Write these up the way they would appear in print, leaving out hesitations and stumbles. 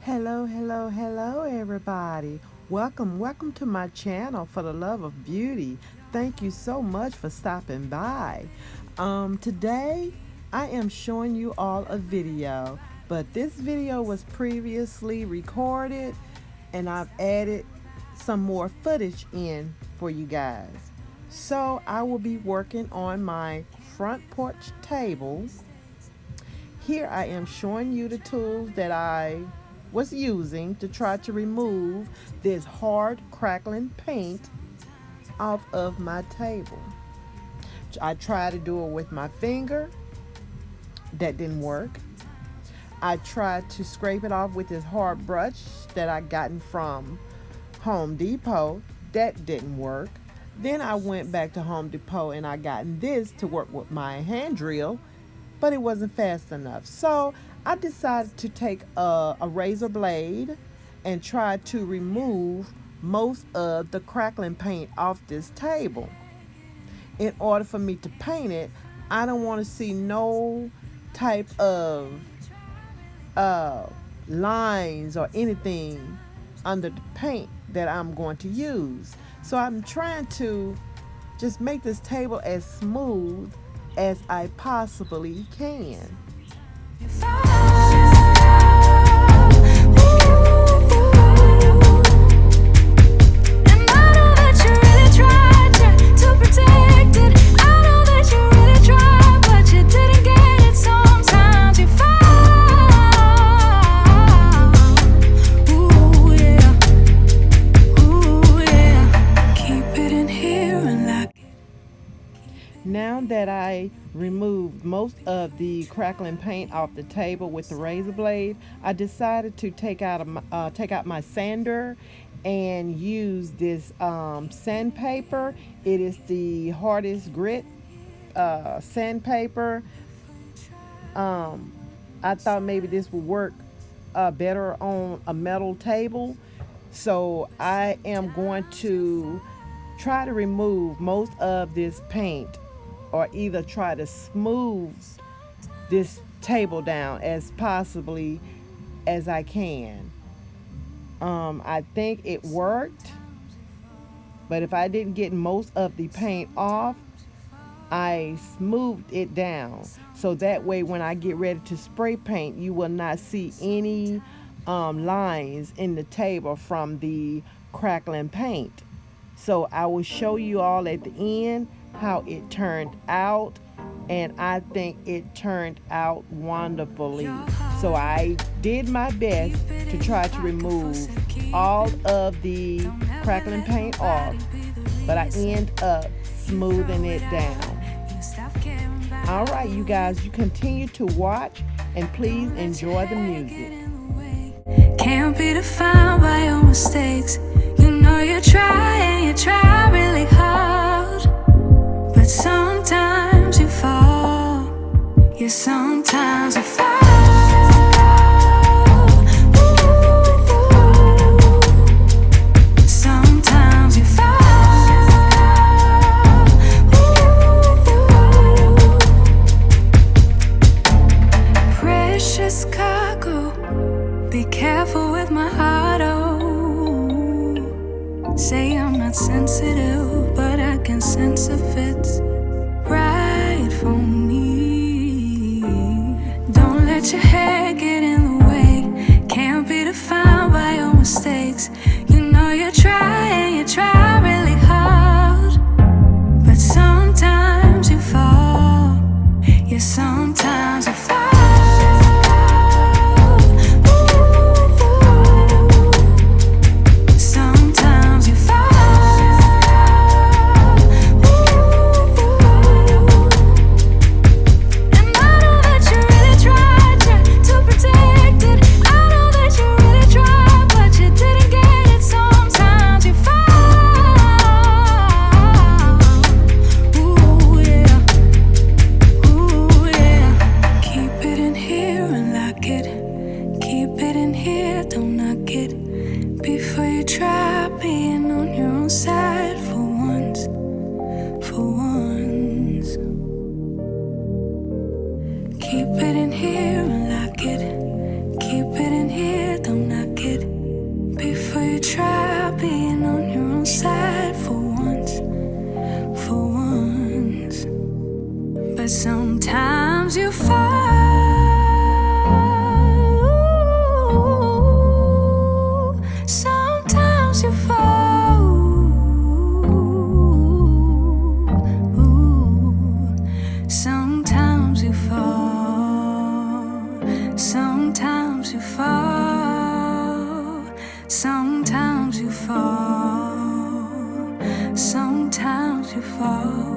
Hello, everybody. Welcome to my channel for the love of beauty. Thank you so much for stopping by. Today, I am showing you all a video, but this video was previously recorded and I've added some more footage in for you guys. So I will be working on my front porch table. Here I am showing you the tools that I was using to try to remove this hard crackling paint off of my table. I tried to do it with my finger. That didn't work. I tried to scrape it off with this hard brush that I gotten from Home Depot. That didn't work. Then I went back to Home Depot and I gotten this to work with my hand drill, but it wasn't fast enough. So I decided to take a razor blade and try to remove most of the crackling paint off this table. In order for me to paint it, I don't want to see no type of lines or anything under the paint that I'm going to use. So I'm trying to just make this table as smooth as I possibly can. Now that I removed most of the crackling paint off the table with the razor blade, I decided to take out my sander and use this sandpaper. It is the hardest grit sandpaper. I thought maybe this would work better on a metal table, so I am going to try to remove most of this paint, or either try to smooth this table down as possibly as I can. I think it worked, but if I didn't get most of the paint off, I smoothed it down. So that way when I get ready to spray paint, you will not see any lines in the table from the crackling paint. So I will show you all at the end how it turned out, and I think it turned out wonderfully. So I did my best to try to remove all of the crackling paint off, but I end up smoothing it down. All right, you guys, you continue to watch and please enjoy the music. Can't be defined by your mistakes. You know you try and you try really hard, but sometimes you fall. Yeah, sometimes you fall. Sometimes you fall. Precious cargo, be careful with my heart, oh. Say I'm not sensitive, but I can sense if it's right for me. Don't let your hair get in the way. Can't be defined by your mistakes. You know you try and you try really hard, but sometimes you fall. Yeah, sometimes you fall. Keep it in here and lock it. Keep it in here, don't knock try being on your own side for once, for once. But sometimes you fall. Sometimes you fall. Sometimes you fall. Sometimes you fall. Sometimes you fall. Sometimes you fall.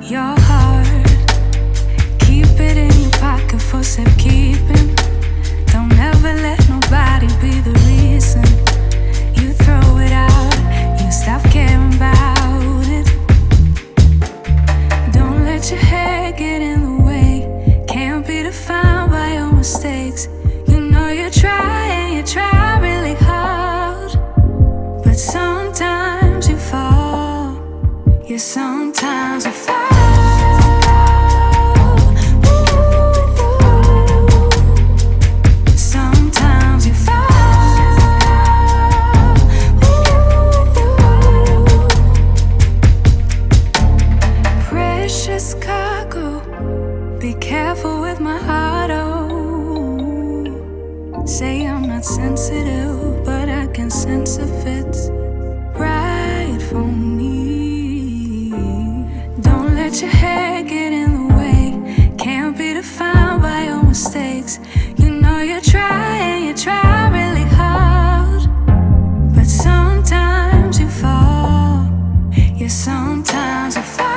Your heart, keep it in your pocket for safekeeping. Don't ever let nobody be the reason you throw it out, you stop caring about it. Don't let your head get in the way, can't be defined by your mistakes. You know you try and you try really hard, but sometimes you fall. Yeah, sometimes you fall. Be careful with my heart, oh. Say I'm not sensitive, but I can sense if it's right for me. Don't let your head get in the way, can't be defined by your mistakes. You know you try and you try really hard, but sometimes you fall. Yeah, sometimes you fall.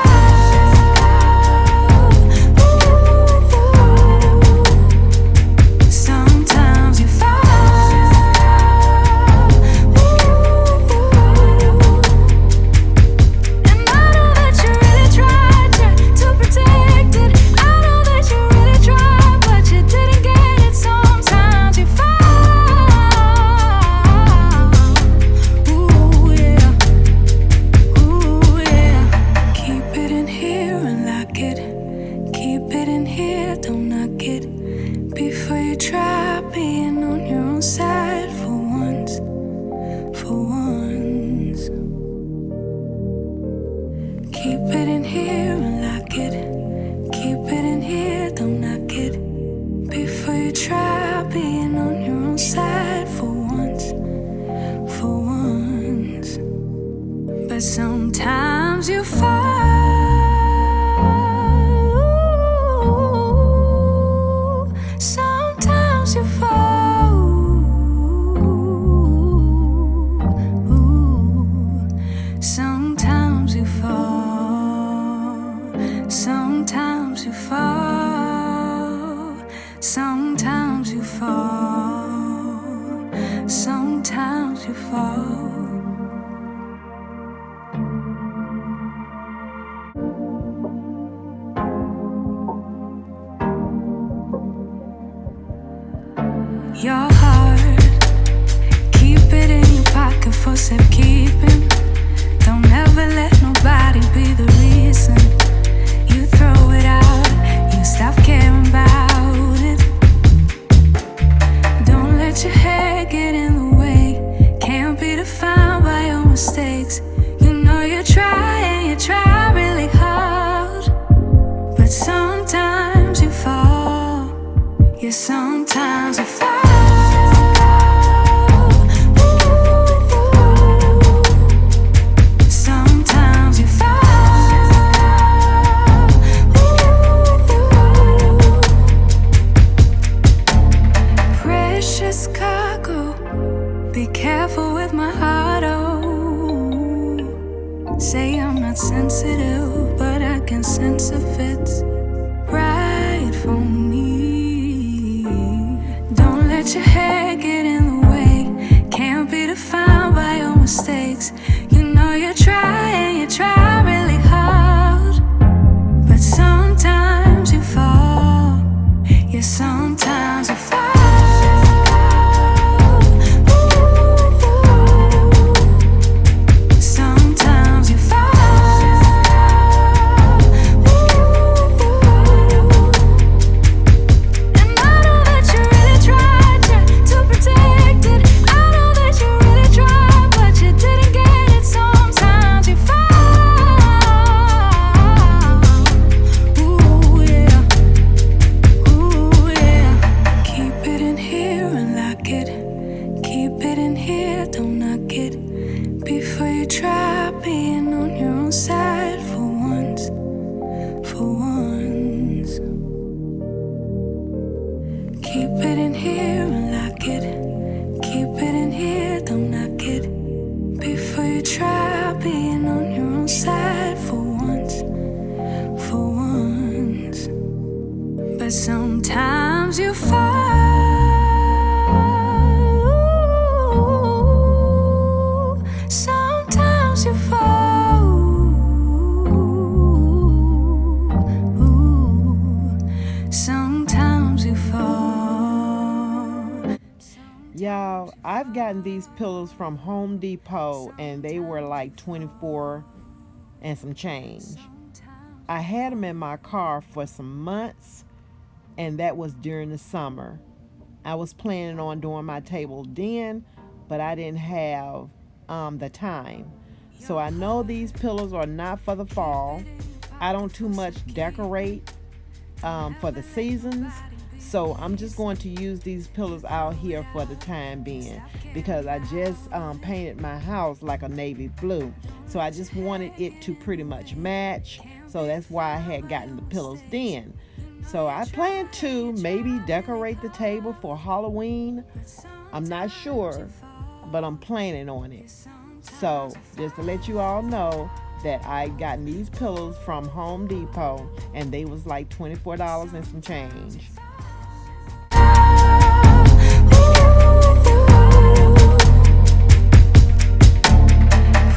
Sometimes you fall. Sometimes you fall. Sometimes you fall. Sometimes you fall. Sometimes you fall. Sometimes you fall. Your heart, keep it in your pocket for safekeeping. Don't ever let nobody be the reason you throw it out, you stop caring about it. Don't let your head get in the way, can't be defined by your mistakes. You know you try and you try really hard, but sometimes you fall. Yeah, sometimes you fall. Be careful with my heart, oh. Say I'm not sensitive, but I can sense if it's right for me. Don't let your head get in the way, can't be defined by your mistakes. You know you try and you try really hard, but sometimes you fall. Yeah, sometimes you fall. Sometimes you fall. you try being on your own side for once, for once. Keep it in here and lock it. Keep it in here, don't knock it. Before you try being on your own side for once, for once. But sometimes you fall. Sometimes you fall. Sometimes you fall. Y'all, I've gotten these pillows from Home Depot and they were like $24 and some change. I had them in my car for some months, and that was during the summer. I was planning on doing my table then, but I didn't have the time. So I know these pillows are not for the fall. I don't too much decorate for the seasons. So I'm just going to use these pillows out here for the time being, because I just painted my house like a navy blue. So I just wanted it to pretty much match. So that's why I had gotten the pillows then. So I plan to maybe decorate the table for Halloween. I'm not sure, but I'm planning on it. So just to let you all know that I gotten these pillows from Home Depot and they was like $24 and some change.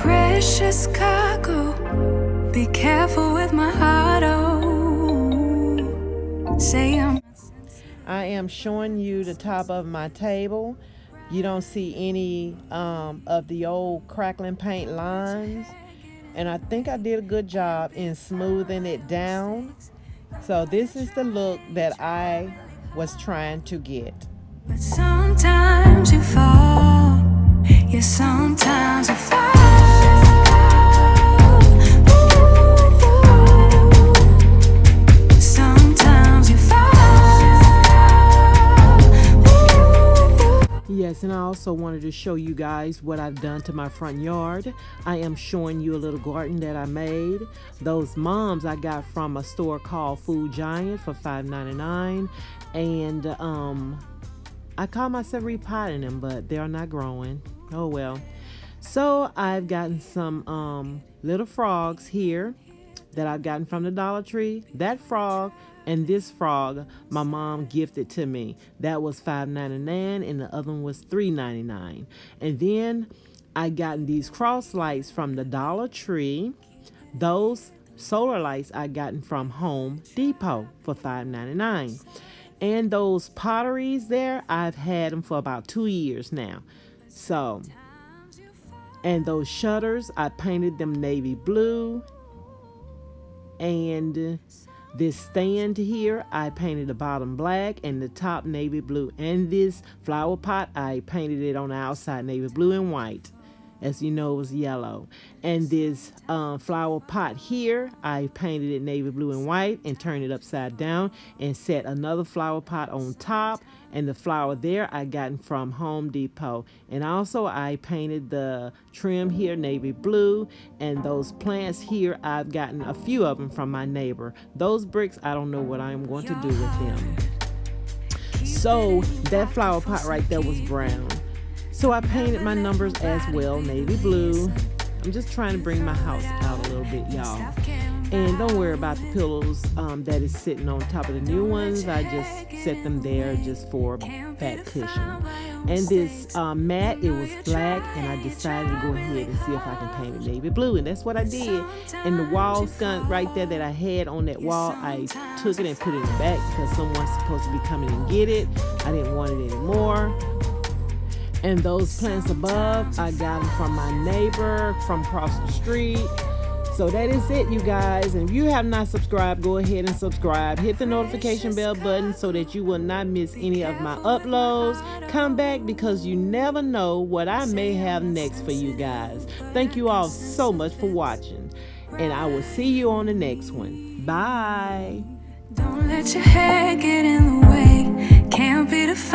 Precious cargo, be careful with my heart, oh. Say I am showing you the top of my table. You don't see any of the old crackling paint lines. And I think I did a good job in smoothing it down. So this is the look that I was trying to get. But sometimes you fall. Yeah, sometimes you fall. Sometimes you fall. Yes, and I also wanted to show you guys what I've done to my front yard. I am showing you a little garden that I made. Those mums I got from a store called Food Giant for $5.99, and I call myself repotting them, but they're not growing. Oh well. So I've gotten some little frogs here that I've gotten from the Dollar Tree. That frog and this frog my mom gifted to me. That was $5.99 and the other one was $3.99. And then I gotten these cross lights from the Dollar Tree. Those solar lights I gotten from Home Depot for $5.99. And those potteries there, I've had them for about 2 years now. So, and those shutters, I painted them navy blue. And this stand here, I painted the bottom black and the top navy blue. And this flower pot, I painted it on the outside navy blue and white. As you know, it was yellow. And this flower pot here, I painted it navy blue and white and turned it upside down and set another flower pot on top. And the flower there I gotten from Home Depot. And also I painted the trim here navy blue. And those plants here, I've gotten a few of them from my neighbor. Those bricks, I don't know what I'm going to do with them. So that flower pot right there was brown. So I painted my numbers as well, navy blue. I'm just trying to bring my house out a little bit, y'all. And don't worry about the pillows that is sitting on top of the new ones. I just set them there just for fat cushion. And this mat, it was black, and I decided to go ahead and see if I can paint it navy blue. And that's what I did. And the wall skunk right there that I had on that wall, I took it and put it in the back because someone's supposed to be coming and get it. I didn't want it anymore. And those plants above, I got them from my neighbor from across the street. So that is it, you guys. And if you have not subscribed, go ahead and subscribe. Hit the notification bell button so that you will not miss any of my uploads. Come back because you never know what I may have next for you guys. Thank you all so much for watching. And I will see you on the next one. Bye. Don't let your hair get in the way. Can't be defined.